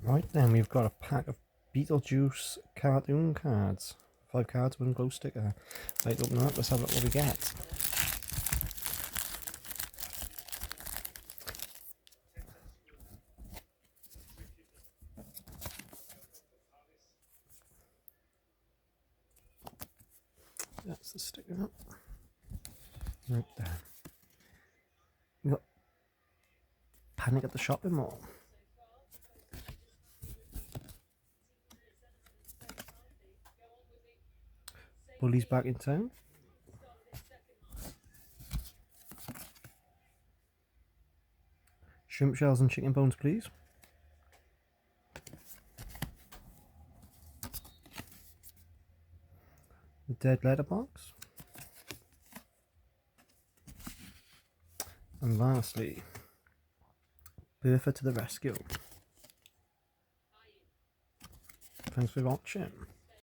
Right then, we've got a pack of Beetlejuice cartoon cards. 5 cards, 1 glow sticker. Right, open them up, let's have a look what we get. That's the sticker up. Right there. We got Panic at the Shopping Mall. Bully's Back in Town. Shrimp shells and chicken bones, please. The Dead Letterbox. And lastly, Bertha to the Rescue. Thanks for watching.